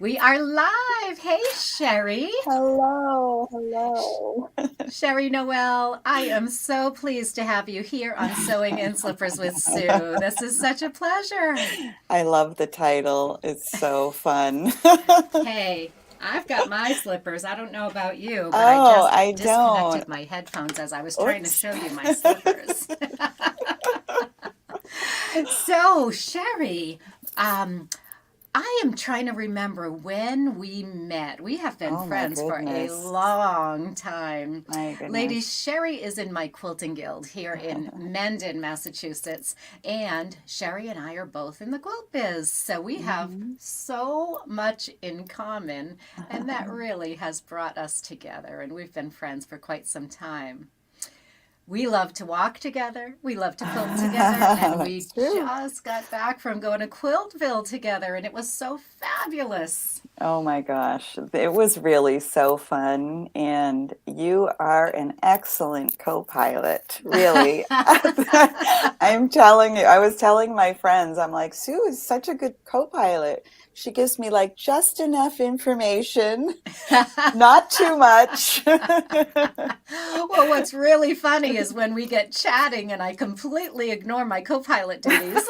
We are live. Hey, Sherri. Hello, hello. Sherri Noel, I am so pleased to have you here on Sewing in Slippers with Sue. This is such a pleasure. I love the title. It's so fun. Hey, I've got my slippers. I don't know about you, but I Oh, just I don't. disconnected my headphones as I was trying to Oops. show you my slippers. So, Sherri, um, I am trying to remember when we met. We have been Oh my friends for a goodness. long time. My Ladies, goodness. Sherri is in my quilting guild here in Mendon, Massachusetts, and Sherri and I are both in the quilt biz. So we have Mhm. so much in common, and that really has brought us together, and we've been friends for quite some time. We love to walk together. We love to quilt together. And we That's true. just got back from going to Quiltville together, and it was so fabulous. Oh my gosh. It was really so fun. And you are an excellent co-pilot, really. I'm telling you, I was telling my friends, I'm like, Sue is such a good co-pilot. She gives me like just enough information, not too much. Well, what's really funny is when we get chatting and I completely ignore my co pilot duties.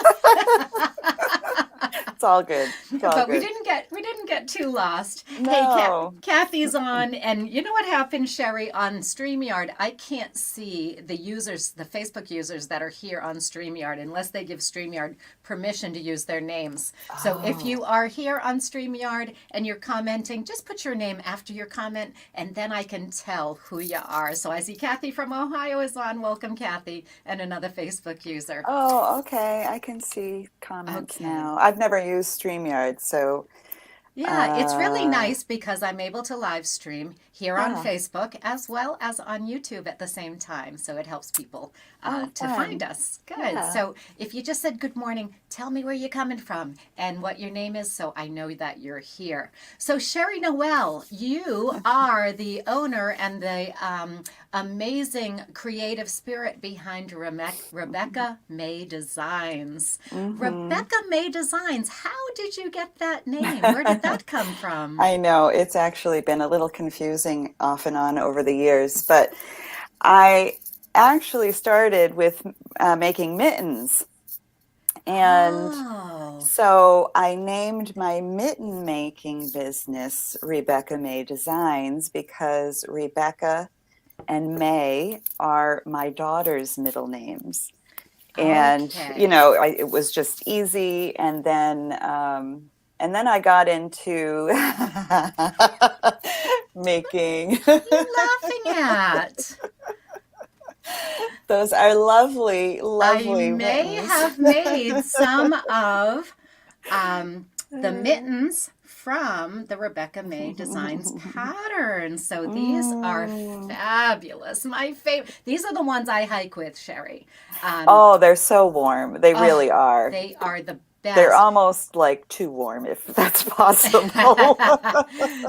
It's all good. It's all But we good. didn't get too lost. Hey, No. Kathy's on, and you know what happened, Sherri, on StreamYard? I can't see the users, the Facebook users that are here on StreamYard, unless they give StreamYard permission to use their names. So if Oh. you are here on StreamYard and you're commenting, just put your name after your comment, and then I can tell who you are. So I see Kathy from Ohio is on. Welcome, Kathy, and another Facebook user. Oh, okay. I can see comments Okay. now. I've never used StreamYard, so Yeah, it's really uh nice because I'm able to live stream here on ah, Facebook as well as on YouTube at the same time. So it helps people oh to find fun. us. Good. Yeah. So if you just said good morning, tell me where you're coming from and what your name is so I know that you're here. So, Sherri Noel, you are the owner and the amazing creative spirit behind Rebecca May Designs. Mm-hmm. Rebecca May Designs, how did you get that name? Where did that come from? I know it's actually been a little confusing off and on over the years, but I actually started with making mittens. And Oh, so I named my mitten making business Rebecca May Designs because Rebecca and May are my daughter's middle names. And, okay. it was just easy. And then I got into making What are you laughing at? those are lovely, I lovely may mittens. have made some of the mittens from the Rebecca May Designs pattern. So these are Mm. fabulous. My favorite. These are the ones I hike with, Sherri. Um, Oh, they're so warm. They oh, really are. they are the They're best. almost like too warm, if that's possible.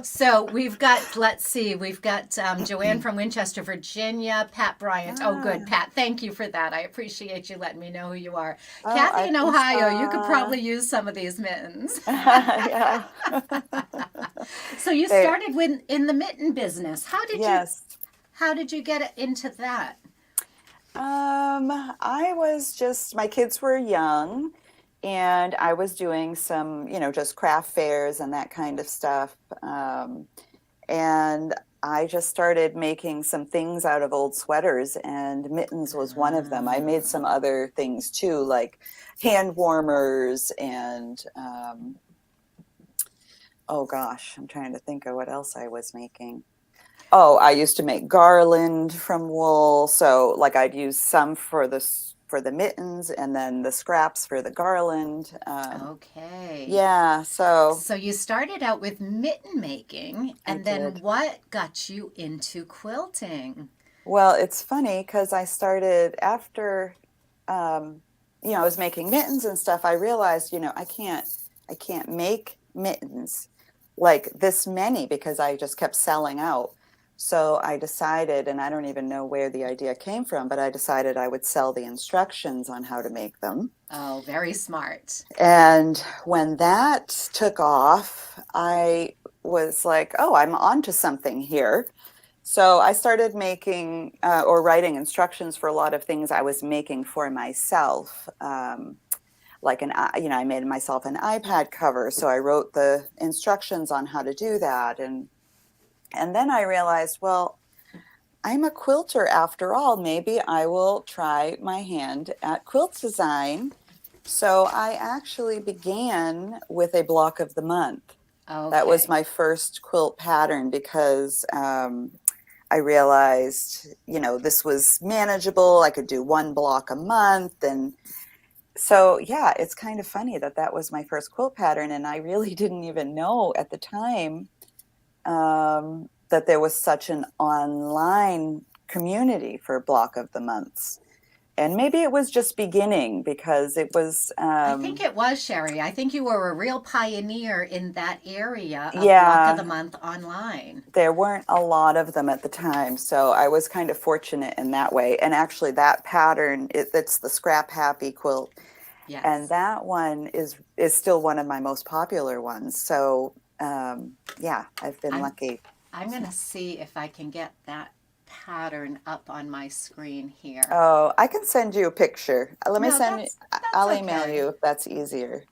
So we've got, let's see, we've got Joanne from Winchester, Virginia, Pat Bryant. Oh, good, Ah, Pat. Thank you for that. I appreciate you letting me know who you are. oh, Kathy I in just Ohio, you could saw. probably use some of these mittens. Yeah. So you They, started with in the mitten business. yes. How did you get into that? I was just, my kids were young and I was doing some, just craft fairs and that kind of stuff. And I just started making some things out of old sweaters, and mittens was one of them. I made some other things too, like hand warmers and, oh gosh, I'm trying to think of what else I was making. Oh, I used to make garland from wool. So like I'd use some for the mittens and then the scraps for the garland. Okay. Yeah, so So you started out with mitten making, I and then did. what got you into quilting? Well, it's funny because I started after I was making mittens and stuff. I realized, I can't make mittens like this many because I just kept selling out. So I decided, and I don't even know where the idea came from, but I decided I would sell the instructions on how to make them. Oh, very smart. And when that took off, I was like, oh, I'm onto something here. So I started making or writing instructions for a lot of things I was making for myself. Like I made myself an iPad cover, so I wrote the instructions on how to do that, and then I realized, well, I'm a quilter after all. Maybe I will try my hand at quilt design. So I actually began with a block of the month. That was Okay. my first quilt pattern because I realized, this was manageable. I could do one block a month. And so, yeah, it's kind of funny that that was my first quilt pattern. And I really didn't even know at the time that there was such an online community for block of the months. And maybe it was just beginning because it was, I think it was, Sherry. I think you were a real pioneer in that area of Block of the yeah, Month online. there weren't a lot of them at the time. So I was kind of fortunate in that way. And actually, that pattern, it's the Scrap Happy quilt. And Yes. that one is still one of my most popular ones. So yeah, I've been I'm lucky. I'm gonna see if I can get that pattern up on my screen here. Oh, I can send you a picture. Let me No, send you, that's I'll email okay. you if that's easier.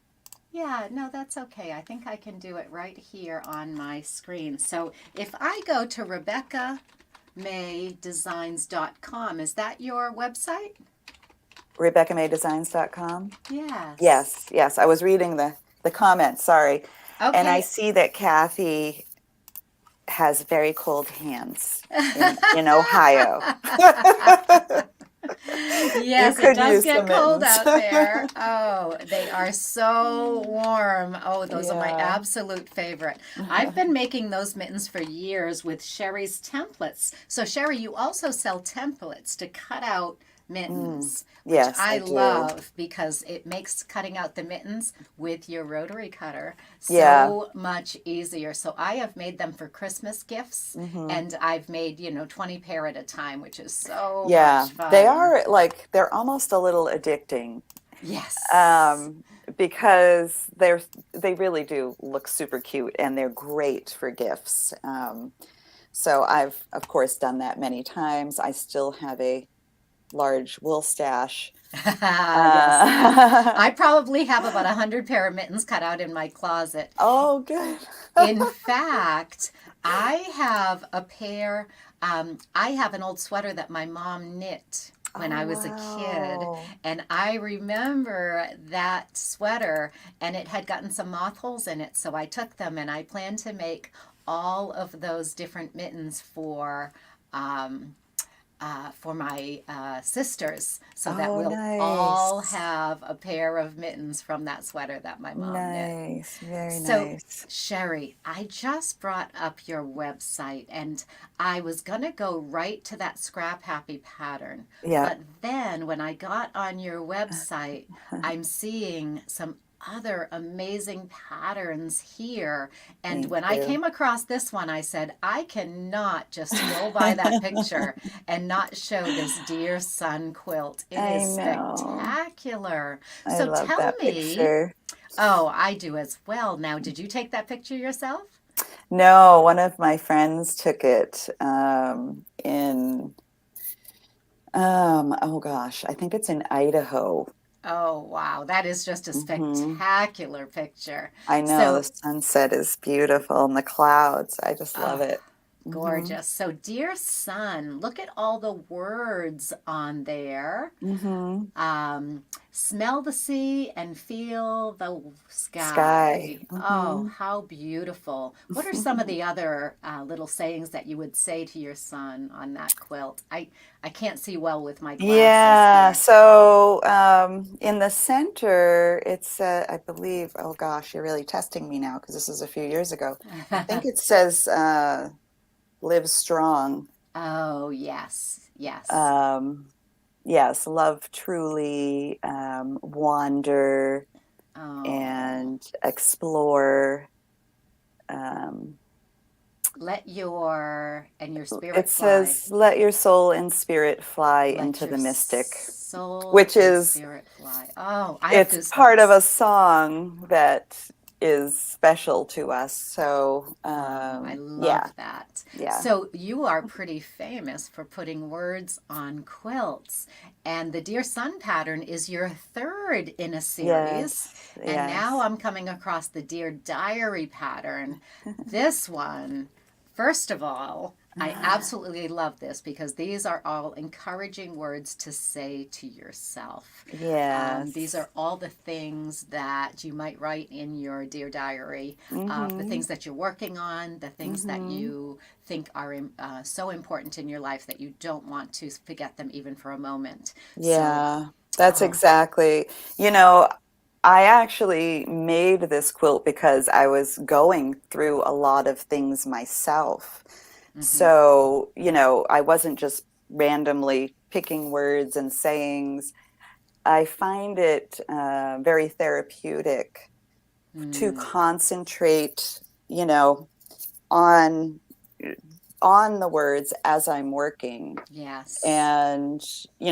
Yeah, no, that's okay. I think I can do it right here on my screen. So if I go to RebeccaMayDesigns.com, is that your website? RebeccaMayDesigns.com. Yes. Yes, yes. I was reading the comments, sorry. And I Okay. see that Kathy has very cold hands in Ohio. You Yes, it could does use get some cold mittens. out there. Oh, they are so warm. Oh, those are my Yeah. absolute favorite. I've been making those mittens for years with Sherry's templates. So, Sherry, you also sell templates to cut out Mm, mittens, which yes, I I do. love because it makes cutting out the mittens with your rotary cutter Yeah. so much easier. So, I have made them for Christmas gifts Hmm. and I've made, 20 pair at a time, which is so Yeah. much They fun. are like they're almost a little addicting. Yes. Um, because they really do look super cute and they're great for gifts. So I've of course done that many times. I still have a large wool stash. Yes. Uh, I probably have about 100 pair of mittens cut out in my closet. oh, good. In fact, I have a pair, I have an old sweater that my mom knit when Oh, I was a kid. wow. And I remember that sweater, and it had gotten some moth holes in it. So I took them and I planned to make all of those different mittens um, for my sisters so that Oh, we'll all nice. have a pair of mittens from that sweater that my mom knit. Nice. Very So, nice. Sherry, I just brought up your website and I was going to go right to that Scrap Happy pattern. Yeah. But then when I got on your website, I'm seeing some other amazing patterns here. And Thank when I you. came across this one, I said, I cannot just scroll by that picture and not show this Dear Sun quilt. It I is know. spectacular. I So love tell that me, picture. oh, I do as well. Now, did you take that picture yourself? No, one of my friends took it oh gosh, I think it's in Idaho. Oh, wow. That is just a Hmm. spectacular picture. I know the So, sunset is beautiful and the clouds. I just love oh, it. Hmm. gorgeous. So, dear son, look at all the words on there. Hmm. Um, Smell the sea and feel the Sky. sky. Oh, Hmm. how beautiful. What are some of the other little sayings that you would say to your son on that quilt? I can't see well with my glasses Yeah, here. so in the center, it's, I believe, oh gosh, you're really testing me now because this is a few years ago. I think it says live strong. Oh, yes, yes. Um, yes, love truly, wander Oh, and explore. Um, Let your and your It spirit fly. says, let your soul and spirit fly Let into your the mystic, soul which and is, spirit fly. Oh, I have it's part of goosebumps. a song that is special to us. So, Oh, I yeah, love that. yeah. So you are pretty famous for putting words on quilts, and the Dear Sun pattern is your third in a series. Yes, And now yes. I'm coming across the Dear Diary pattern. This one, first of all, I absolutely love this because these are all encouraging words to say to yourself. These Yes. are all the things that you might write in your Dear Diary, the Mm-hmm. things that you're working on, the things that Mm-hmm. you think are so important in your life that you don't want to forget them even for a moment. So, Yeah, that's oh, exactly. You know, I actually made this quilt because I was going through a lot of things myself. mm-hmm. So, I wasn't just randomly picking words and sayings. I find it very therapeutic to Mm, concentrate, you know, on on the words as I'm working. yes. And,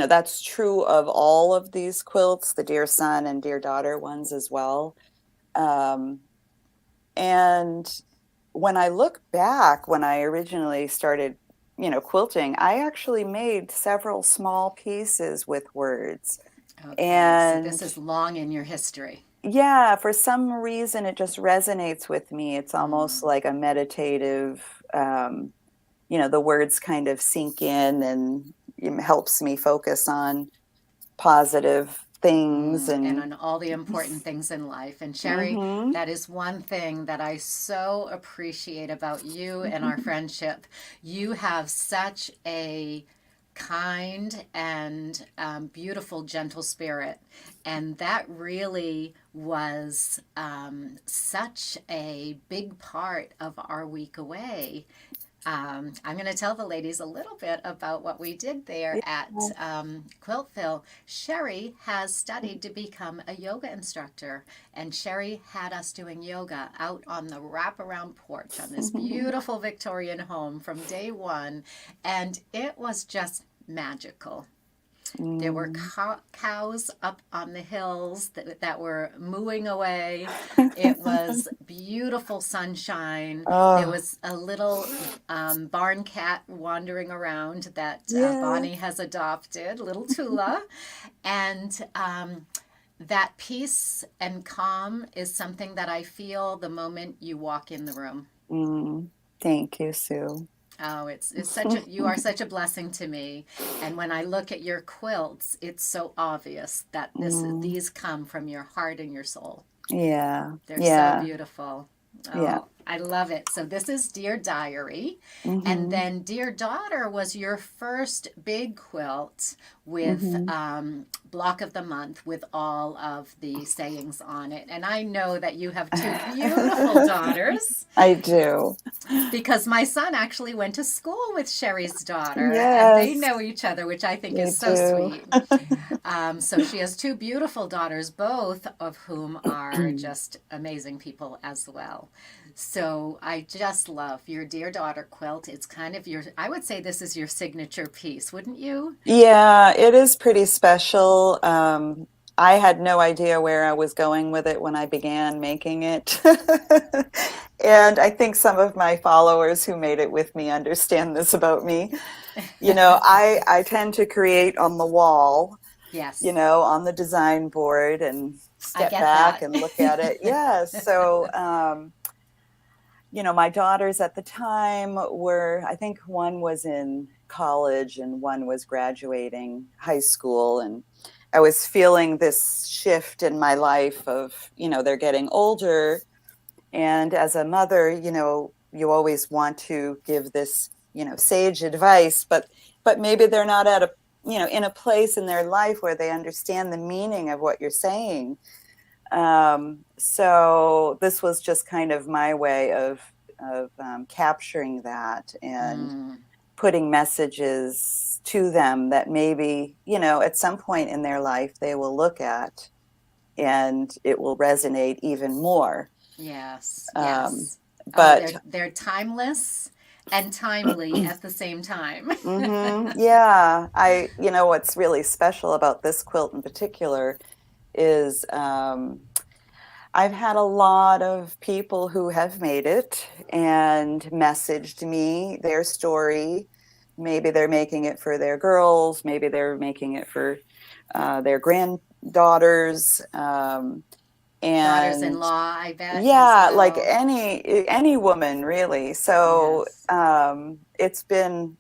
that's true of all of these quilts, the Dear Son and Dear Daughter ones as well. Um, and when I look back, when I originally started, quilting, I actually made several small pieces with words. Okay, so this And is long in your history. yeah, for some reason, it just resonates with me. It's almost Mm, like a meditative, the words kind of sink in and it helps me focus on positive things and and on all the important things in life. And Sherri, hmm that is one thing that I so appreciate about you and our friendship. You have such a kind and beautiful, gentle spirit. And that really was such a big part of our week away. I'm going to tell the ladies a little bit about what we did there yeah. at Quiltville. Sherri has studied to become a yoga instructor, and Sherri had us doing yoga out on the wraparound porch on this beautiful Victorian home from day one, and it was just magical. There were Mm. cows up on the hills that were mooing away. It was beautiful sunshine. There Oh, was a little barn cat wandering around that yeah. Bonnie has adopted, little Tula. And that peace and calm is something that I feel the moment you walk in the room. Mm. Thank you, Sue. Oh, it's such a you are such a blessing to me. And when I look at your quilts, it's so obvious that Mm. these come from your heart and your soul. Yeah, They're so yeah, beautiful. yeah. Oh, I love it. So this is Dear Diary. And hmm then Dear Daughter was your first big quilt with hmm block of the month with all of the sayings on it. And I know that you have two beautiful daughters I do. because my son actually went to school with Sherri's daughter and they Yes, know each other, which I think they is so do. sweet. So she has two beautiful daughters, both of whom are just amazing people as well. So I just love your Dear Daughter quilt. It's kind of your, I would say this is your signature piece, wouldn't you? Yeah, it is pretty special. I had no idea where I was going with it when I began making it. And I think some of my followers who made it with me understand this about me. I tend to create on the wall, Yes, on the design board and I step get back that. and look at it. Yes. So, my daughters at the time were, I think one was in college and one was graduating high school. And I was feeling this shift in my life of, they're getting older. And as a mother, you always want to give this, sage advice, but maybe they're not at a, in a place in their life where they understand the meaning of what you're saying. So this was just kind of my way of capturing that and Mm, putting messages to them that maybe, at some point in their life they will look at and it will resonate even more. yes, Um, yes. Oh, but they're timeless and timely at the same time. Yeah, what's really special about this quilt in particular is I've had a lot of people who have made it and messaged me their story. Maybe they're making it for their girls, maybe they're making it for their granddaughters, and Daughters-in-law, I bet, as yeah, like well. any woman really. So Yes. it's been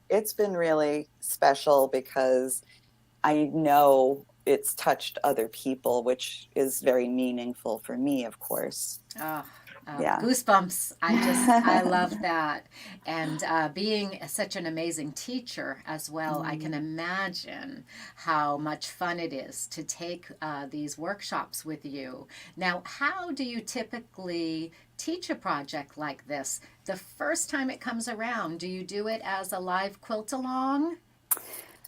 really special because I know it's touched other people, which is very meaningful for me, of course. Oh, Yeah. goosebumps. I love that. And being such an amazing teacher as well, I can Mm. imagine how much fun it is to take these workshops with you. Now, how do you typically teach a project like this? The first time it comes around, do you do it as a live quilt along?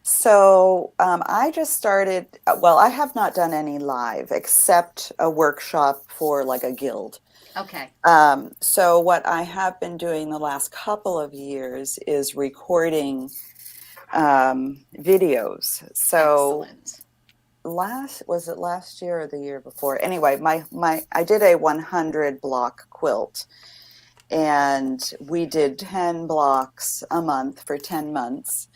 So I just started, well, I have not done any live except a workshop for like a guild. Okay, So what I have been doing the last couple of years is recording videos. So excellent. was it last year or the year before? Anyway, my I did a 100 block quilt, and we did 10 blocks a month for 10 months.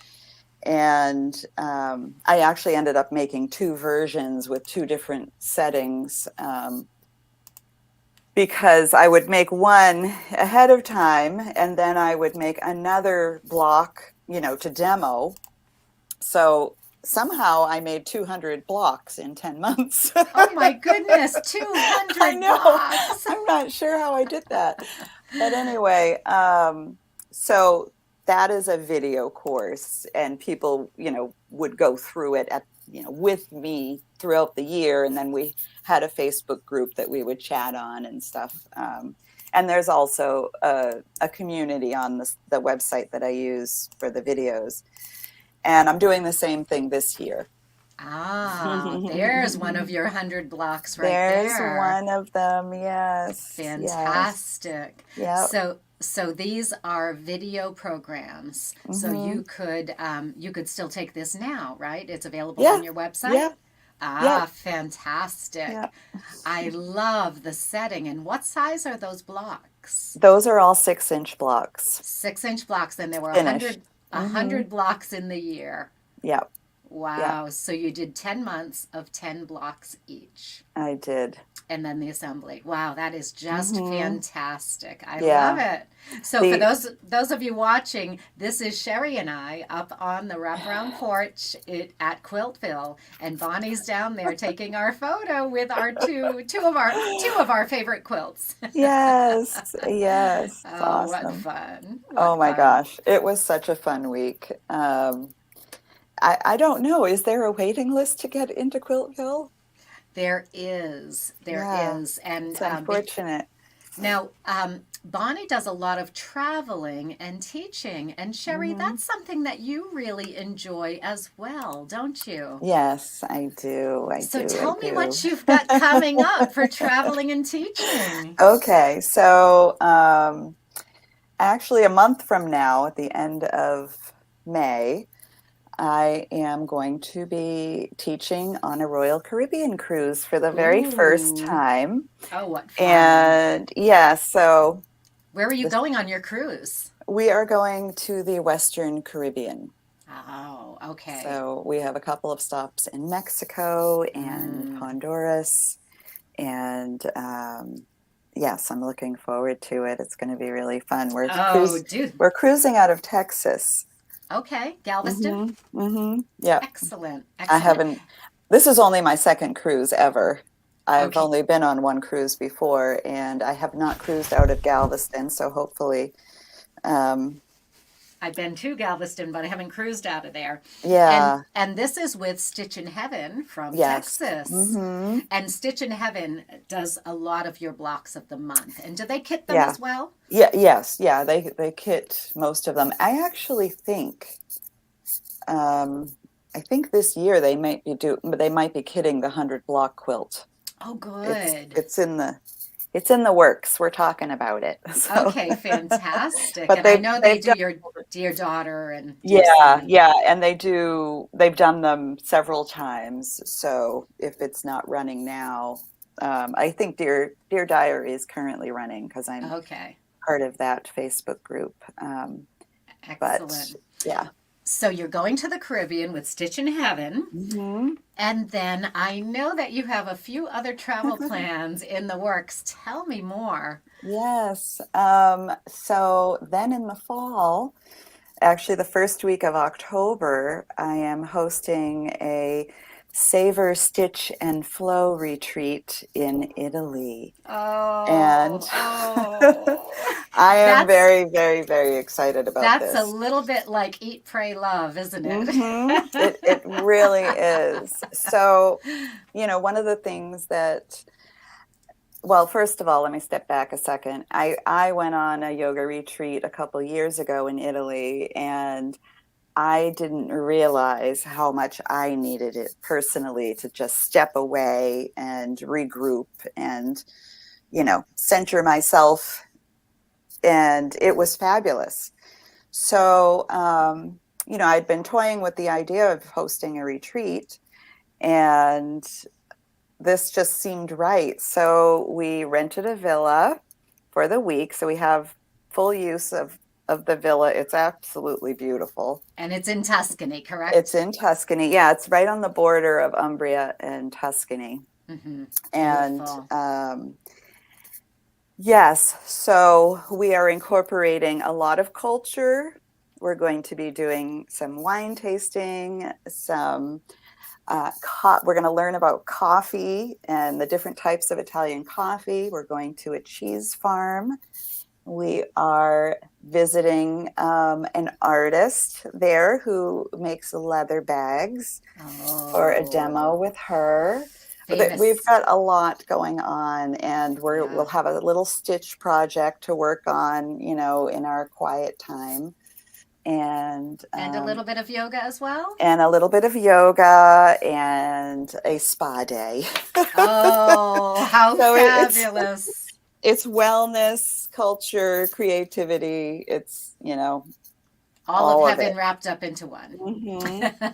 And I actually ended up making two versions with two different settings, because I would make one ahead of time and then I would make another block, to demo. So somehow I made 200 blocks in 10 months. Oh my goodness, I 200 know. blocks. I'm not sure how I did that. But anyway, so that is a video course, and people, would go through it with me throughout the year. And then we had a Facebook group that we would chat on and stuff. And there's also a community on the website that I use for the videos. And I'm doing the same thing this year. Ah, there's one of your 100 blocks right There's there. one of them. Yes, yes. Fantastic. Yep. So these are video programs. So Hmm. you could still take this now, right? It's available Yeah, on your website? yeah, Ah, yep, fantastic. yep. I love the setting. And what size are those blocks? Those are all 6-inch blocks, 6-inch blocks, and there were finished. a Hmm. hundred blocks in the year. Yep, yep, Wow. So you did 10 months of 10 blocks each. I did. And then the assembly. Wow, that is just Hmm. fantastic. I love Yeah. it. So for The those of you watching, this is Sherri and I up on the wraparound porch at Quiltville, and Bonnie's down there taking our photo with our two of our favorite quilts. Yes, yes, it's Oh, what awesome. fun. Oh What my fun. gosh, it was such a fun week. I don't know, is there a waiting list to get into Quiltville? There is. There Yeah, is. And it's unfortunate. now, Bonnie does a lot of traveling and teaching. And Sherri, Hmm. that's something that you really enjoy as well, don't you? Yes, I do. I So do. I tell me do. what you've got coming up for traveling and teaching. Okay, so actually, a month from now, at the end of May, I am going to be teaching on a Royal Caribbean cruise for the very first Ooh. time. Oh, what fun. And yeah, so Where are you this, going on your cruise? we are going to the Western Caribbean. Oh, okay. So we have a couple of stops in Mexico and Mm. Honduras. And yes, I'm looking forward to it. It's going to be really fun. Oh, dude. We're cruising out of Texas. Okay. Galveston? Hmm. Hmm. Yeah. Excellent. I Excellent. haven't, this is only my second cruise ever. I've Okay. only been on one cruise before, and I have not cruised out of Galveston. So hopefully, um, I've been to Galveston, but I haven't cruised out of there. yeah, And this is with Stitch in Heaven from yes. Texas. Hmm. And Stitch in Heaven does a lot of your blocks of the month. And do they kit them Yeah. as well? Yeah, yes, yeah, they kit most of them. Um, I think this year they might be kitting the 100 block quilt. Oh, It's good. it's in the it's in the works. We're talking about it. So, Okay, fantastic. but And I know they they've do done, your dear daughter and dear yeah, son. yeah, and they've done them several times. So if it's not running now, I think Dear Diary is currently running because I'm Okay, part of that Facebook group. But excellent. yeah. So you're going to the Caribbean with Stitch in Heaven. Hmm. And then I know that you have a few other travel plans in the works. Tell me more. Yes. So then in the fall, actually the first week of October, I am hosting a Savor, Stitch, and Flow retreat in Italy. And Oh, oh. I am That's very, very, very excited about that's a this. little bit like Eat, Pray, Love, isn't it? It really is. So, one of the things that, well, first of all, let me step back a second. I went on a yoga retreat a couple years ago in Italy, and I didn't realize how much I needed it personally to just step away and regroup and, center myself. And it was fabulous. So, I'd been toying with the idea of hosting a retreat, and this just seemed right. So we rented a villa for the week. So we have full use of the villa. It's absolutely beautiful. And it's in Tuscany, It's correct? in Tuscany. Yeah, it's right on the border of Umbria and Tuscany. Hmm. And Beautiful. yes, so we are incorporating a lot of culture. We're going to be doing some wine tasting, we're going to learn about coffee and the different types of Italian coffee. We're going to a cheese farm. We are visiting an artist there who makes leather bags for a demo Oh, with her. We've famous. got a lot going on, and Yeah. we'll have a little stitch project to work on, in our quiet time. And And a little bit of yoga as well? and a little bit of yoga and a spa day. Oh, how So fabulous. it's wellness, culture, creativity. It's, All of all of heaven it. wrapped up into one.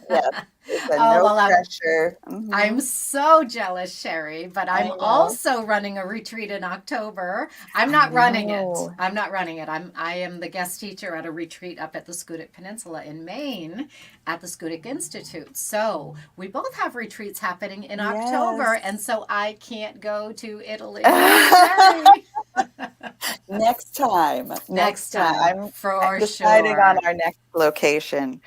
Yes, it's a Oh, no well, pressure. I'm so jealous, Sherry, but I I'm know. also running a retreat in October. I'm I not running it. know. I'm not running it. I am the guest teacher at a retreat up at the Scoodic Peninsula in Maine at the Scoodic Institute. So we both have retreats happening in October, Yes. and so I can't go to Italy with Sherry. Next time. Next Next time. time, I'm for deciding on sure. our next location.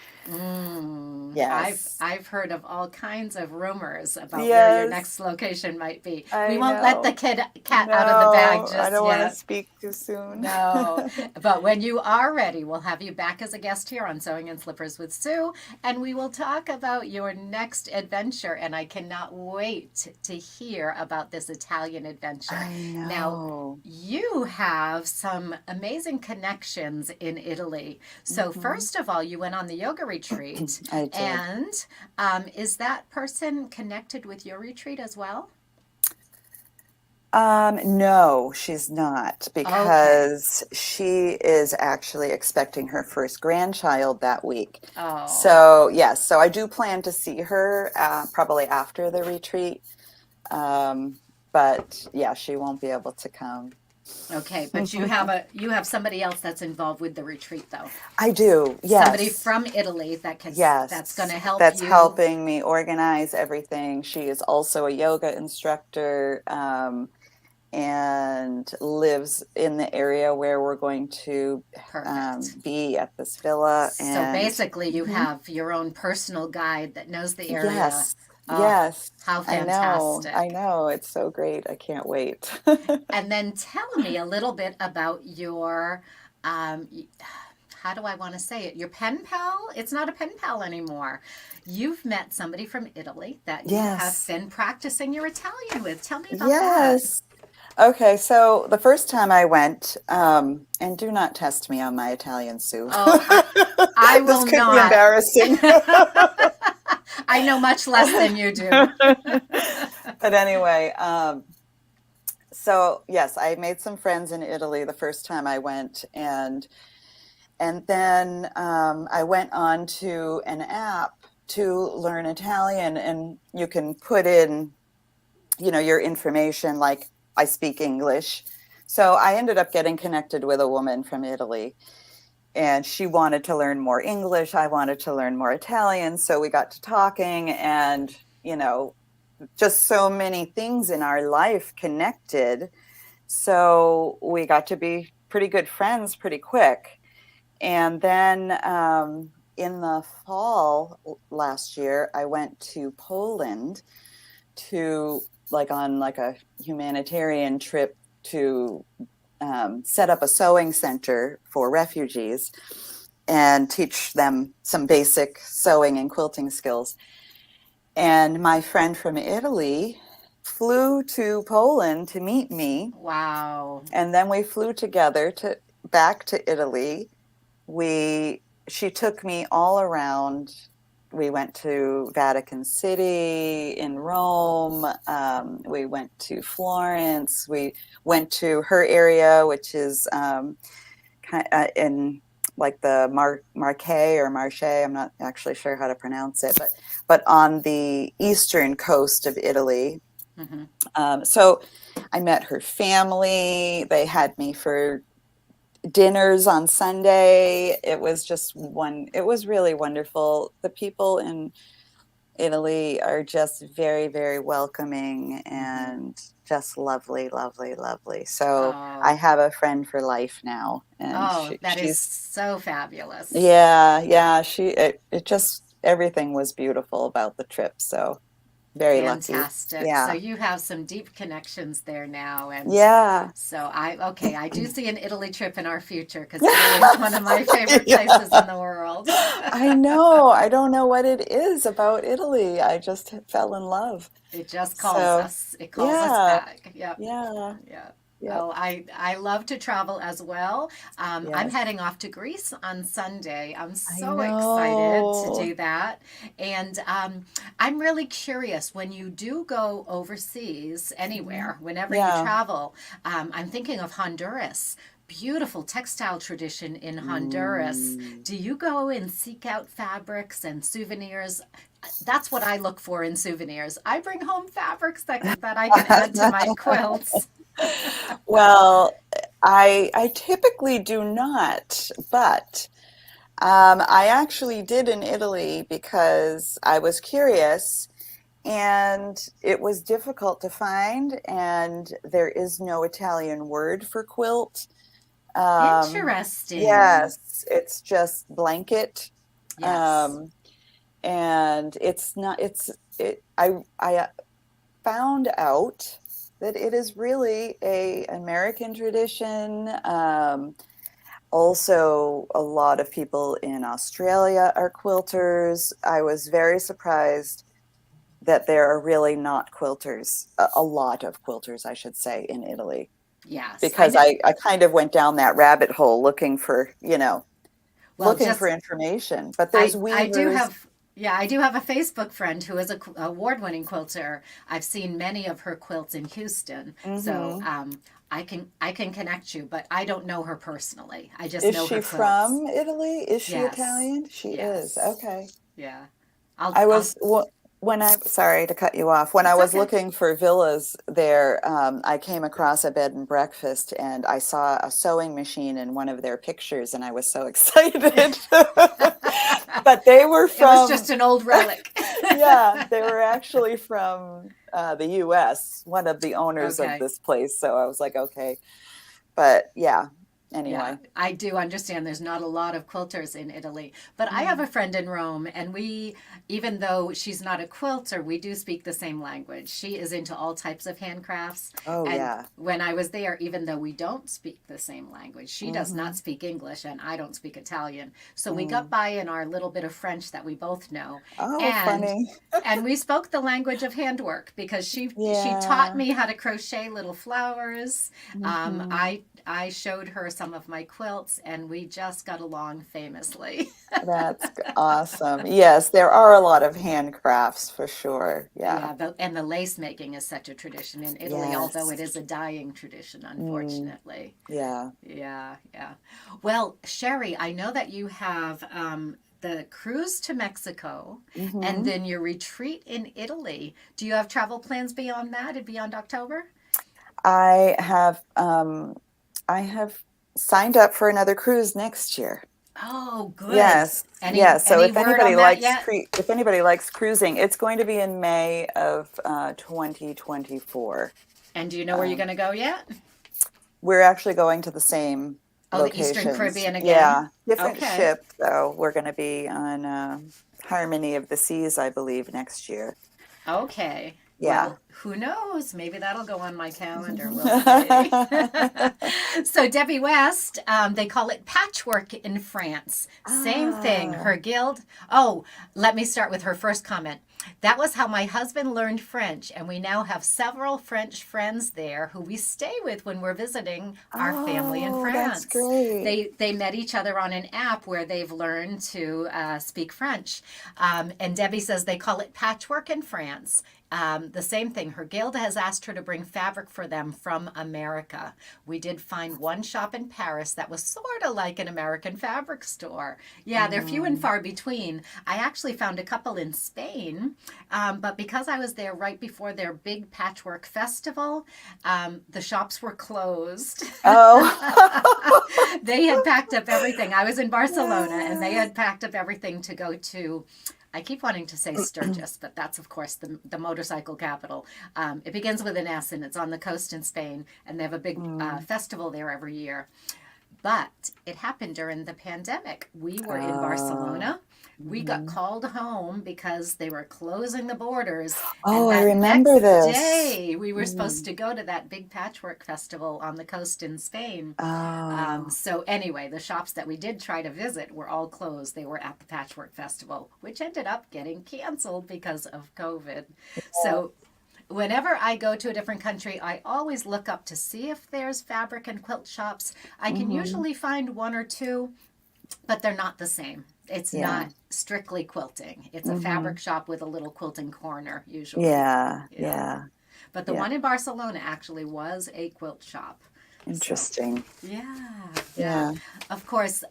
I've Yes. I've heard of all kinds of rumors about where your Yes. next location might be. We I won't let the know. cat out of the bag No, I just don't want to yet. speak too soon. No, but when you are ready, we'll have you back as a guest here on Sewing and Slippers with Sue, and we will talk about your next adventure. And I cannot wait to hear about this Italian adventure. I Now, know. you have some amazing connections in Italy. So, Hmm. first of all, you went on the yoga retreat, I did. and is that person connected with your retreat as well? No, she's not Okay. because she is actually expecting her first grandchild that week. Oh. So, yes, so I do plan to see her probably after the retreat. Um, but yeah, she won't be able to come. Okay, but you have somebody else that's involved with the retreat though. I do, Somebody yes. from Italy that's going Yes, to help that's you. helping me organize everything. She is also a yoga instructor, and lives in the area where we're going to Perfect. be at this villa. So And basically you mhm, have your own personal guide that knows the area. yes, Oh, yes, how I know, I fantastic. know. It's so great. I can't wait. And then tell me a little bit about your um how do I want to say it? Your pen pal? It's not a pen pal anymore. You've met somebody from Italy that you have Yes, been practicing your Italian with. Tell me about that. yes. Okay, so the first time I went, and do not test me on my Italian, Sue. Oh, I This will could be not. embarrassing. I know much less than you do. But anyway, So yes, I made some friends in Italy the first time I went, and then I went on to an app to learn Italian, and you can put in, your information like I speak English. So I ended up getting connected with a woman from Italy, and she wanted to learn more English. I wanted to learn more Italian. So we got to talking, and, just so many things in our life connected. So we got to be pretty good friends pretty quick. And then in the fall last year, I went to Poland to on a humanitarian trip to set up a sewing center for refugees and teach them some basic sewing and quilting skills. And my friend from Italy flew to Poland to meet me. Wow. And then we flew together back to Italy. She took me all around. We went to Vatican City in Rome. We went to Florence. We went to her area, which is in the Marche or Marche. I'm not actually sure how to pronounce it, but on the eastern coast of Italy. Mm-hmm. So I met her family. They had me for dinners on Sunday. It was really wonderful. The people in Italy are just very, very welcoming and just lovely, lovely, lovely. So I Oh, have a friend for life now, and oh, that is she's so fabulous. yeah. It just everything was beautiful about the trip. So very lucky. Fantastic. So Yeah, you have some deep connections there now, and yeah, so I do see an Italy trip in our future because Italy is one of my favorite yeah. places in the world. I know. I don't know what it is about Italy. I just fell in love. It just calls So, us. It calls us yeah, back. Yep. yeah, Yeah. yep, Oh, I love to travel as well. I'm yes. heading off to Greece on Sunday. I'm I so excited to know. do that. And I'm really curious when you do go overseas, Mhm. anywhere, whenever you Yeah. travel, I'm thinking of Honduras. Beautiful textile tradition in Honduras. Mm. Do you go and seek out fabrics and souvenirs? That's what I look for in souvenirs. I bring home fabrics that I can add to my quilts. Well, I typically do not, but I actually did in Italy because I was curious, and it was difficult to find, and there is no Italian word for quilt. Um, Interesting. yes, it's just blanket. Yes. Um, and it's not, I found out that it is really a American tradition. Also, a lot of people in Australia are quilters. I was very surprised that there are really not quilters, a lot of quilters, I should say, in Italy, Yes. I because know. I kind of went down that rabbit hole Well, looking for just information. But there's I do weavers. have yeah, I do have a Facebook friend who is a award-winning quilter. I've seen many of her quilts in Houston. So, Hmm. I can connect you, but I don't know her personally. I just Is know her she quilts. from Italy? Is she Yes. Italian? She is. Yes. Okay. Yeah. I'll I I'll was when I sorry to cut you off. When I It's was okay. looking for villas there, I came across a bed and breakfast, and I saw a sewing machine in one of their pictures, and I was so excited. But they were It was from, just an old relic. yeah, they were actually from the U.S., one of the owners of Okay. this place. So I was like, okay. But yeah, Yeah, anyway. I do understand there's not a lot of quilters in Italy, but I have Mm. a friend in Rome, and even though she's not a quilter, we do speak the same language. She is into all types of handcrafts. Oh, And yeah. when I was there, even though we don't speak the same language, she does not Hmm. speak English, and I don't speak Italian. So we got Mm. by in our little bit of French that we both know. Oh, And funny. we spoke the language of handwork because she taught Yeah. me how to crochet little flowers. Hmm. I showed her some of my quilts, and we just got along famously. That's awesome. Yes, there are a lot of handcrafts for sure. Yeah. Yeah, and the lace making is such a tradition in Italy, although it Yes. is a dying tradition, Mm, unfortunately. yeah. Yeah, yeah. Well, Sherry, I know that you have the cruise to Mexico and Hmm. then your retreat in Italy. Do you have travel plans beyond that and beyond October? I have I have signed up for another cruise next year. Oh, good. Yes. Any Yes. So any word on that yet? if anybody likes cruising, it's going to be in May of 2024. And do you know where you're Um, going to go yet? we're actually going to the same Oh, the Eastern locations. Caribbean again? Yeah, different Okay. ship though. We're going to be on Harmony of the Seas, I believe, next year. Okay. Yeah. Well, who knows? Maybe that'll go on my calendar. We'll see. So, Debbie West, they call it patchwork in France. Same thing. Ah. Her guild. Oh, let me start with her first comment. That was how my husband learned French, and we now have several French friends there who we stay with when we're visiting our family in Oh, that's France. great. They met each other on an app where they've learned to speak French. And Debbie says they call it patchwork in France. The same thing. Her guild has asked her to bring fabric for them from America. We did find one shop in Paris that was sort of like an American fabric store. Yeah, they're few and Mm. far between. I actually found a couple in Spain, but because I was there right before their big patchwork festival, the shops were closed. Oh. They had packed up everything. I was in Barcelona and they Yeah. had packed up everything to go to. I keep wanting to say Sturgis, but that's, of course, the motorcycle capital. It begins with an S and it's on the coast in Spain, and they have a big Mm. festival there every year. But it happened during the pandemic. We were in Oh. Barcelona. We got Mhm. called home because they were closing the borders. And Oh, I that remember next this. day, we were supposed Mm. to go to that big patchwork festival on the coast in Spain. Oh. So, anyway, the shops that we did try to visit were all closed. They were at the patchwork festival, which ended up getting canceled because of COVID. So, whenever I go to a different country, I always look up to see if there's fabric and quilt shops. I can Hmm. usually find one or two, but they're not the same. It's Yeah. not strictly quilting. It's a Hmm. fabric shop with a little quilting corner, usually. Yeah. Yeah. Yeah. But the Yeah. one in Barcelona actually was a quilt shop. So, Interesting. yeah, yeah. Yeah. Of course,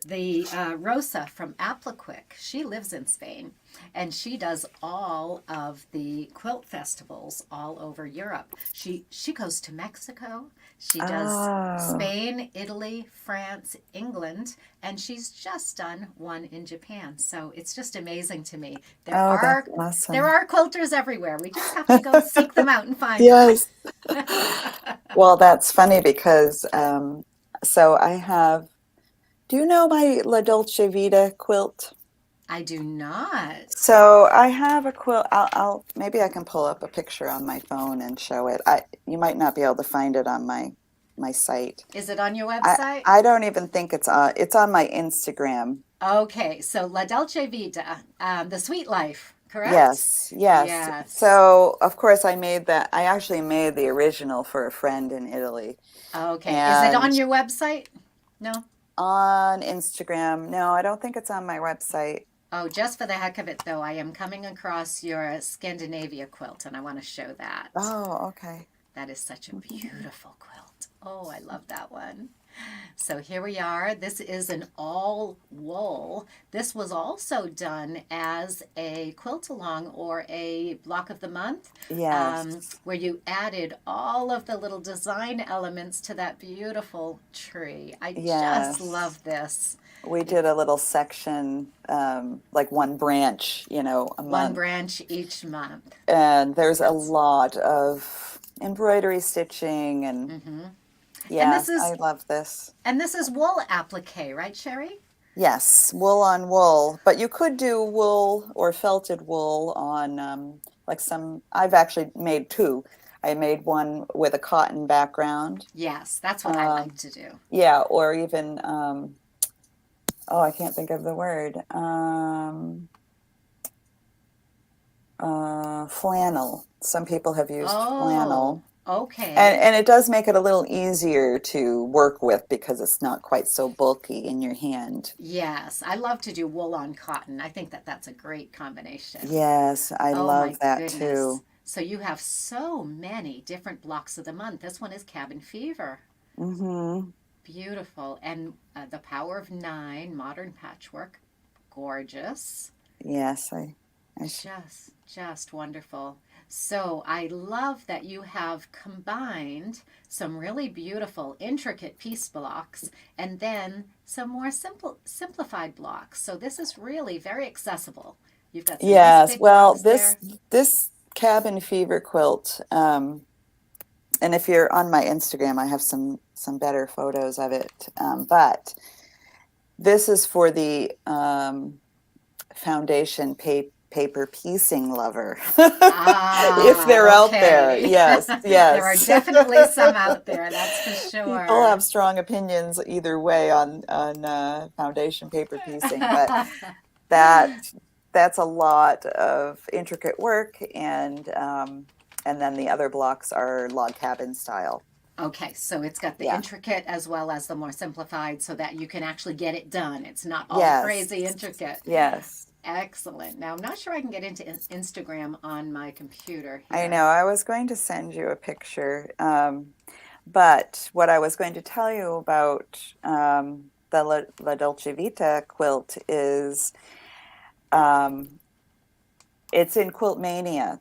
the Rosa from Aplaquick, she lives in Spain, and she does all of the quilt festivals all over Europe. She goes to Mexico. She does Oh. Spain, Italy, France, England, and she's just done one in Japan. So it's just amazing to me. Oh, that's There awesome. are quilters everywhere. We just have to go seek them out and find them. Yes. Well, that's funny because so I have, do you know my La Dolce Vita quilt? I do not. So I have a quilt. Maybe I can pull up a picture on my phone and show it. You might not be able to find it on my site. Is it on your I website? I don't even think it's on my Instagram. Okay, so La Dolce Vita, the sweet life, correct? Yes, yes. Yes. So of course I made that. I actually made the original for a friend in Italy, Okay, is it and on your website? No? on Instagram. No, I don't think it's on my website. Oh, just for the heck of it, though, I am coming across your Scandinavia quilt and I want to show that. Oh, okay. That is such a beautiful quilt. Oh, I love that one. So here we are. This is an all wool. This was also done as a quilt along or a block of the month, Yes, where you added all of the little design elements to that beautiful tree. I just yes. love this. We did It's a little section, like one branch, a one month. branch each month. And there's a That's lot of embroidery stitching, and and yeah, this is I love this. and this is wool applique, right, Sherry? Yes, wool on wool, but you could do wool or felted wool on like I've actually made two. I made one with a cotton background. Yes, that's what I Um, like to do. yeah, or even oh, I can't think of the word. Flannel. Some people have used Oh, flannel. Okay. And it does make it a little easier to work with because it's not quite so bulky in your hand. Yes, I love to do wool on cotton. I think that that's a great combination. Yes, I Oh my love that goodness. too. So you have so many different blocks of the month. This one is Cabin Fever. Hmm. Beautiful. And the Power of Nine, modern patchwork. Gorgeous. Yes, Just wonderful. So I love that you have combined some really beautiful, intricate piece blocks and then some more simplified blocks. So this is really very accessible. You've got some nice yes. big Well, blocks this there. this cabin fever quilt, and if you're on my Instagram, I have some better photos of it. But this is for the foundation paper piecing lover, if they're Ah, out there. okay. Yes, There are yes. definitely some out there, that's for People sure. have strong opinions either way on foundation paper piecing, but that that's a lot of intricate work, and then the other blocks are log cabin style. Okay, so it's got the Yeah. intricate as well as the more simplified so that you can actually get it done. It's not all Yes. crazy intricate. Yes. Excellent. Now, I'm not sure I can get into Instagram on my computer I here. know. I was going to send you a picture, but what I was going to tell you about the La Dolce Vita quilt is um, it's in Quilt Mania,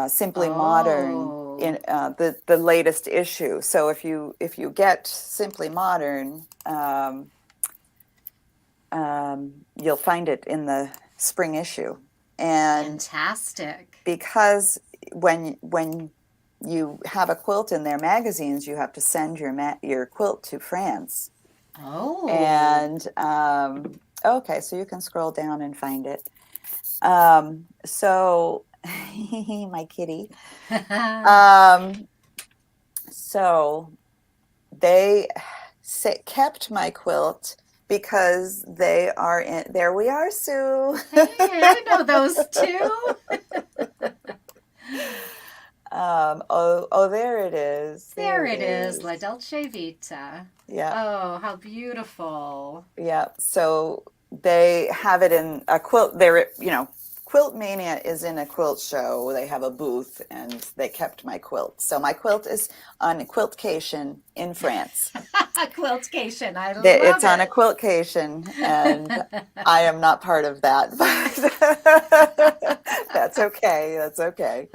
Simply Modern, in Oh, the latest issue. So if you get Simply Modern, you'll find it in the spring issue. And fantastic. because when you have a quilt in their magazines, you have to send your quilt to France. Oh. And okay, so you can scroll down and find it. So my kitty. Um, so they kept my quilt because they are in. There we are, Sue. Hey, I know those two. Oh, there it is. There There it it is, La is. Dolce Vita. Yeah, Oh, how beautiful. yeah. So they have it in a quilt. Quilt Mania is in a quilt show. They have a booth, and they kept my quilt. So my quilt is on Quiltcation in France. Quiltcation. I It's love on a it. quiltcation, and I am not part of that, but that's okay. That's okay.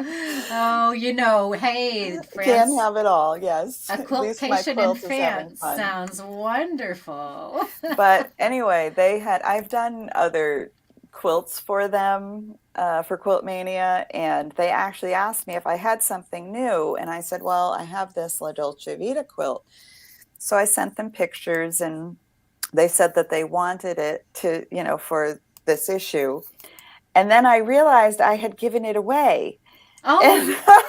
Oh, hey, Can't France, have it all. Yes, a at least my quiltcation in quilt is having France fun. sounds wonderful. But anyway, I've done other quilts for them for Quilt Mania, and they actually asked me if I had something new, and I said, well, I have this La Dolce Vita quilt. So I sent them pictures, and they said that they wanted it to, for this issue. And then I realized I had given it away. And Oh,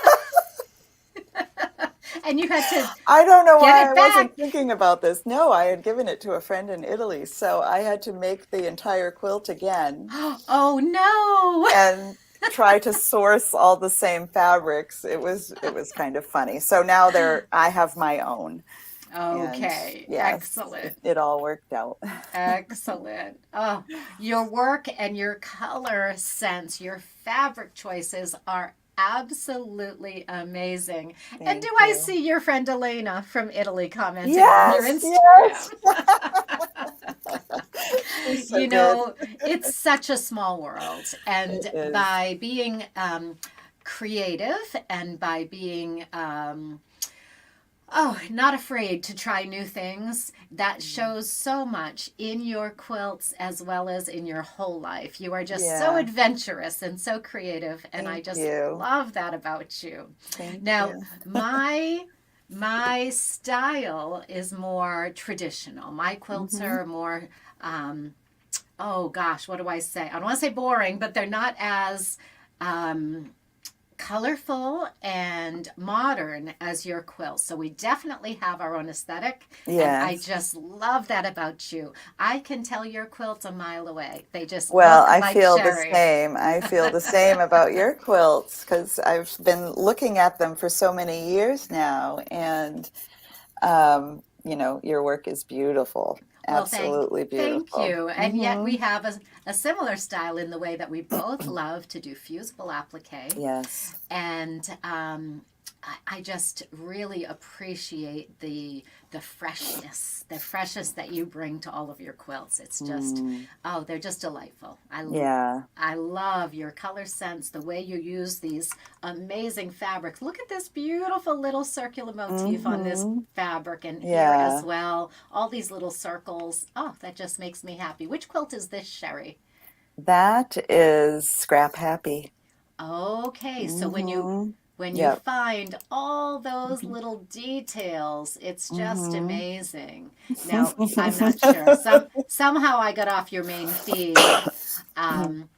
and you had to I don't know get why it I wasn't back. thinking about this. No, I had given it to a friend in Italy, so I had to make the entire quilt again Oh no. and try to source all the same fabrics. It was kind of funny. So now I have my own, and Okay, yes, excellent. it all worked out. Excellent. Oh, your work and your color sense, your fabric choices are absolutely amazing. And do Thank I you. see your friend Elena from Italy commenting on your Yes, yes. Instagram? She's so good. It's such a small world. It And is. by being creative and by being not afraid to try new things. That shows so much in your quilts as well as in your whole life. You are just so Yeah. adventurous and so creative, and I Thank just you. love that about you. Thank Now, you. my style is more traditional. My quilts Hmm. are more oh gosh, what do I say? I don't want to say boring, but they're not as um colorful and modern as your quilt. So we definitely have our own aesthetic. And I Yes. just love that about you. I can tell your quilts a mile away. They just Well, look I like feel the Sherri. same. I feel the same about your quilts because I've been looking at them for so many years now, and your work is beautiful. Well, Absolutely thank beautiful. you. And yet we have a similar style in the way that we both love to do fusible applique. Yes. And I just really appreciate the freshness that you bring to all of your quilts. It's just, Mm, oh, they're just delightful. yeah. I love your color sense, the way you use these amazing fabrics. Look at this beautiful little circular motif on this Hmm. fabric, and here as Yeah. well. All these little circles. Oh, that just makes me happy. Which quilt is this, Sherri? That is Scrap Happy. Okay, so Hmm. when you Yep. find all those little details, it's just Hmm. amazing. Now, I'm not sure. Somehow I got off your main feed. Um,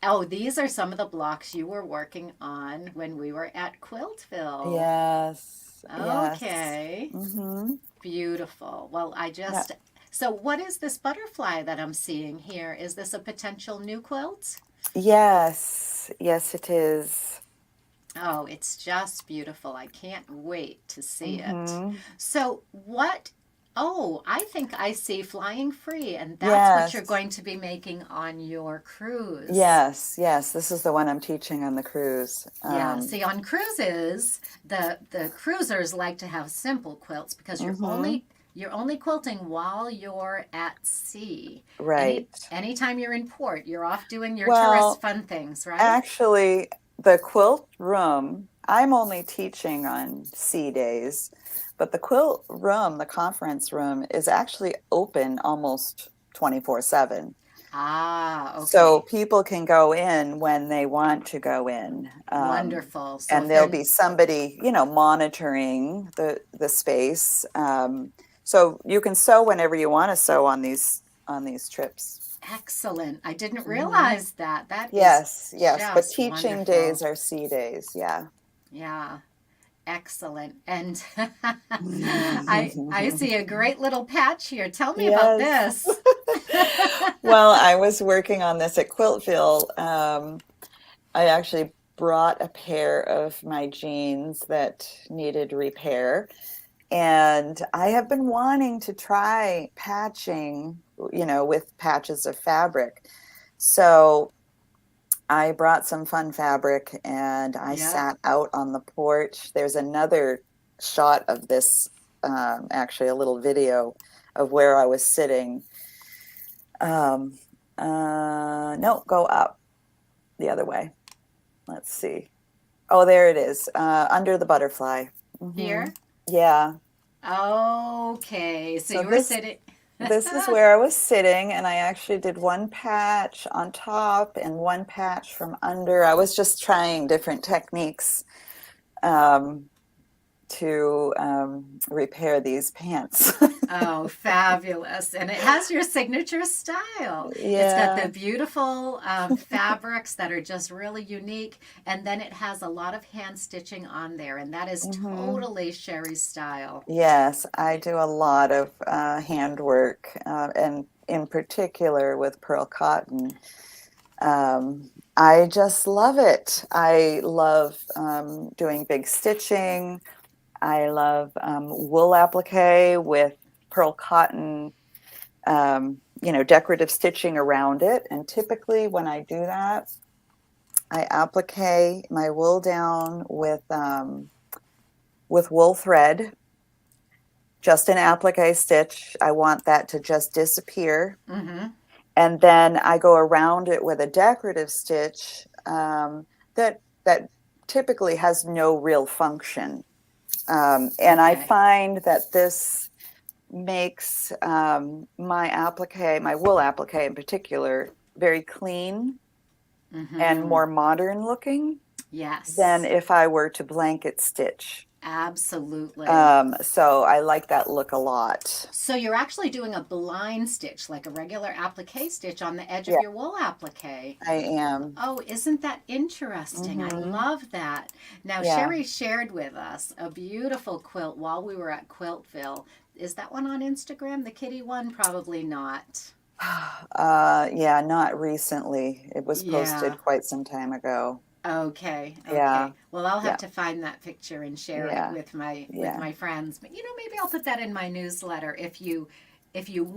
oh, these are some of the blocks you were working on when we were at Quiltville. Yes. Yes. Okay, Hmm. beautiful. Well, Yeah. so what is this butterfly that I'm seeing here? Is this a potential new quilt? Yes. Yes, it is. Oh, it's just beautiful. I can't wait to see it. Hmm. So, what? Oh, I think I see Flying Free, and that's what you're Yes. going to be making on your cruise. Yes. Yes. This is the one I'm teaching on the cruise. Yeah, see, on cruises, the cruisers like to have simple quilts because Hmm. you're only quilting while you're at sea. Right. Anytime you're in port, you're off doing your tourist Well, fun things, right? actually, the quilt room, I'm only teaching on C days, but the quilt room, the conference room, is actually open almost 24/7. Ah, So okay. people can go in when they want to go in. Wonderful. So And if there'll they're be somebody, monitoring the space. So you can sew whenever you want to sew on these trips. excellent. I didn't Hmm. realize that. That is Yes, yes, but just teaching wonderful. days are C days, yeah. Yeah, excellent. And I see a great little patch here. Tell me about Yes. this. Well, I was working on this at Quiltville. I actually brought a pair of my jeans that needed repair, and I have been wanting to try patching, with patches of fabric. So I brought some fun fabric and I Yep. sat out on the porch. There's another shot of this, actually, a little video of where I was sitting. Um, no, go up the other way. Let's see. Oh, there it is, under the butterfly. Hmm. Here. Yeah. Okay. So So you were this sitting. this is where I was sitting, and I actually did one patch on top and one patch from under. I was just trying different techniques um, to repair these pants. Oh, fabulous. And it has your signature style. It's got the Yeah. beautiful fabrics that are just really unique. And then it has a lot of hand stitching on there. And that is Hmm. totally Sherry's style. Yes, I do a lot of handwork, and in particular with pearl cotton. I just love it. I love doing big stitching. I love wool applique with pearl cotton, decorative stitching around it. And typically, when I do that, I applique my wool down with wool thread, just an applique stitch. I want that to just disappear, Mm-hmm. and then I go around it with a decorative stitch that typically has no real function. And I Okay. find that this makes my wool applique in particular, very clean and Mm-hmm. more modern looking than Yes. if I were to blanket stitch. Absolutely. So I like that look a lot. So you're actually doing a blind stitch, like a regular applique stitch on the edge of Yeah, your wool applique. I am. Oh, isn't that interesting? I Hmm. love that. Now, Yeah. Sherri shared with us a beautiful quilt while we were at Quiltville. Is that one on Instagram? The kitty one? Probably not. Yeah, not recently. It was Yeah. posted quite some time ago. Okay, Yeah, okay. Well, I'll have yeah, to find that picture and share it yeah, with yeah. my friends. But maybe I'll put that in my newsletter if you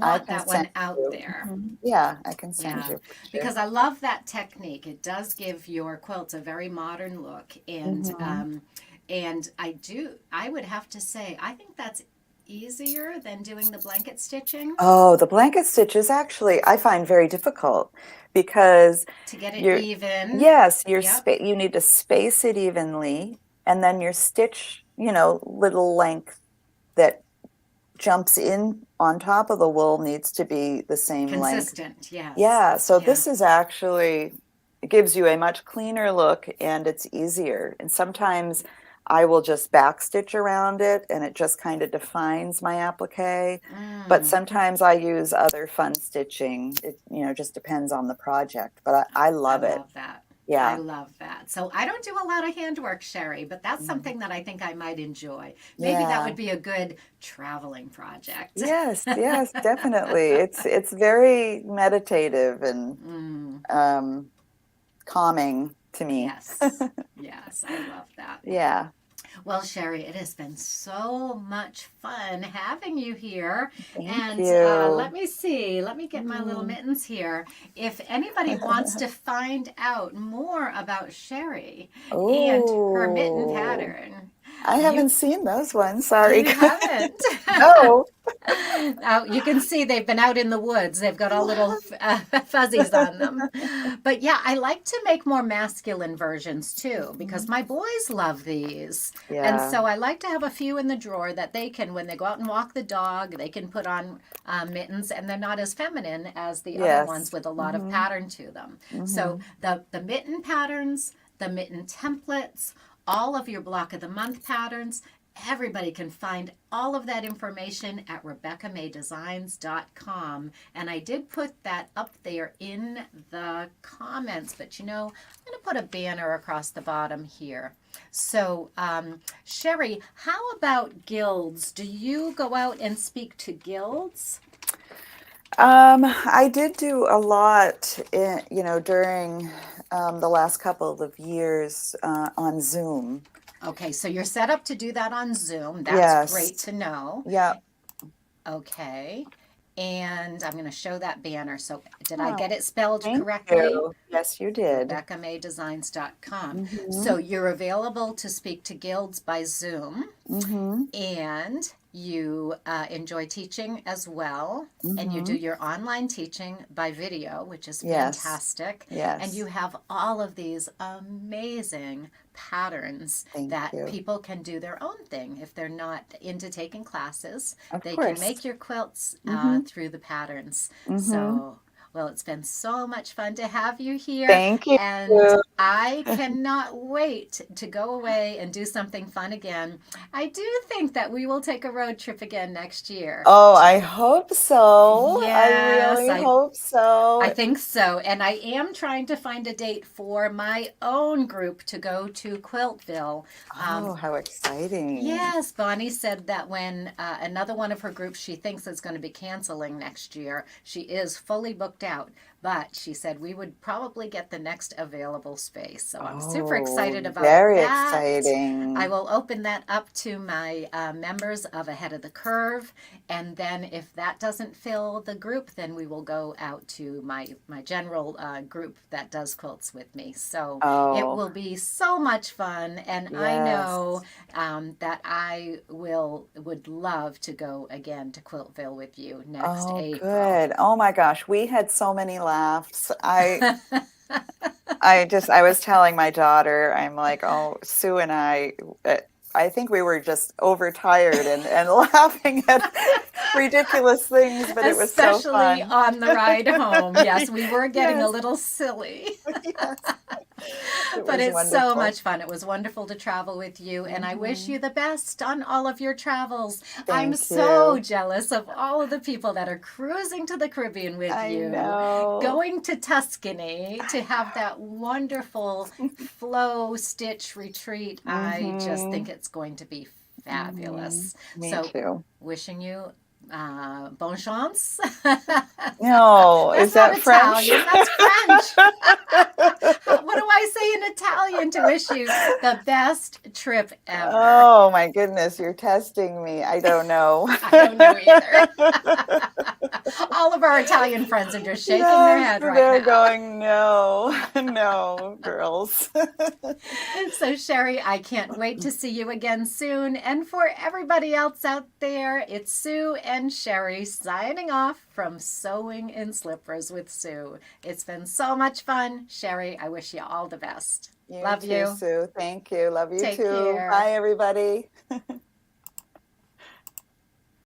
I want can that send one out you. there. Yeah, I can send Yeah, you a picture. because I love that technique. It does give your quilts a very modern look, Hmm. and I would have to say I think that's easier than doing the blanket stitching Oh, the blanket stitch is actually, I find very difficult because to get it you're, even. yes, Yep, you need to space it evenly, and then your stitch, little length that jumps in on top of the wool needs to be the same length. consistent. Yes, Yeah, so yeah. this is actually, it gives you a much cleaner look and it's easier. And sometimes I will just backstitch around it and it just kind of defines my applique. But Mm. sometimes I use other fun stitching. It, just depends on the project, but I I love it. love that. I Yeah. love that. So I don't do a lot of handwork, Sherri, but that's Mhm. something that I think I might enjoy. Maybe that Yeah. would be a good traveling project. Yes, yes, definitely. It's very meditative and Mm, um calming to me. yes. Yes, I love that. Yeah. Well, Sherri, it has been so much fun having you here. Thank And let you. me see, let me get my little Mm. mittens here. If anybody wants to find out more about Sherri and her mitten Oh, pattern, I you haven't seen those ones. Sorry. you haven't. No. Now you can see they've been out in the woods. They've got all little fuzzies on them. But yeah, I like to make more masculine versions too because Mhm. my boys love these. And Yeah. so I like to have a few in the drawer that they can, when they go out and walk the dog, they can put on mittens and they're not as feminine as the other ones Yes. with a lot of Hmm. pattern to them. So Hmm. the mitten patterns, the mitten templates, all of your block of the month patterns, everybody can find all of that information at RebeccaMayDesigns.com. And I did put that up there in the comments, but I'm going to put a banner across the bottom here. So, Sherri, how about guilds? Do you go out and speak to guilds? I did do a lot during the last couple of years on Zoom. Okay, so you're set up to do that on Zoom. That's great Yes. to know. Yep. Okay. And I'm going to show that banner. So, did I Oh, get it spelled thank correctly? you. Yes, you did. RebeccaMayDesigns.com. Hmm. So, you're available to speak to guilds by Zoom Hmm. and you enjoy teaching as well. And you do Hmm. your online teaching by video, which is Yes. fantastic. And you Yes. have all of these amazing patterns Thank that you. people can do their own thing. If they're not into taking classes, Of they can course. make your quilts Hmm. through the patterns. Hmm. So, well, it's been so much fun to have you here. Thank you. And I cannot wait to go away and do something fun again. I do think that we will take a road trip again next year. Oh, I hope so. I Yes, really hope I so. think so. And I am trying to find a date for my own group to go to Quiltville. Um, Oh, how exciting. yes, Bonnie said that when another one of her groups she thinks is going to be canceling next year, she is fully booked out. But she said we would probably get the next available space. So I'm super Oh, excited about very that. I exciting. will open that up to my members of Ahead of the Curve. And then if that doesn't fill the group, then we will go out to my general group that does quilts with me. So it Oh, will be so much fun. And I yes. know that I would love to go again to Quiltville with you next Oh, April. good. Oh my gosh, we had so many laughs. I was telling my daughter, I'm like, oh, Sue and uh, I think we were just overtired and laughing at ridiculous things, but it was so Especially fun. on the ride home. Yes, we were getting a Yes, little silly. yes. It But was it's so wonderful. much fun. It was wonderful to travel with you, and I wish Hmm. you the best on all of your travels. I'm Thank so you. jealous of all of the people that are cruising to the Caribbean with I you, know. going to Tuscany to have that wonderful flow stitch retreat. I just Hmm. think it's going to be Hmm. fabulous. Me So, too. wishing you bon chance. No, is That's not that French? Italian, that's French. What do I say in Italian to wish you the best trip ever? Oh my goodness, you're testing me. I don't know. I don't know either. All of our Italian friends are just shaking their Yes, head right they're now. going, no, no, girls. So, Sherry, I can't wait to see you again soon. And for everybody else out there, it's Sue and Sherry signing off from Sewing in Slippers with Sue. It's been so much fun. Sherry, I wish you all the best. You Love too, you. Sue. Thank you. Love you Take too. care. Bye, everybody.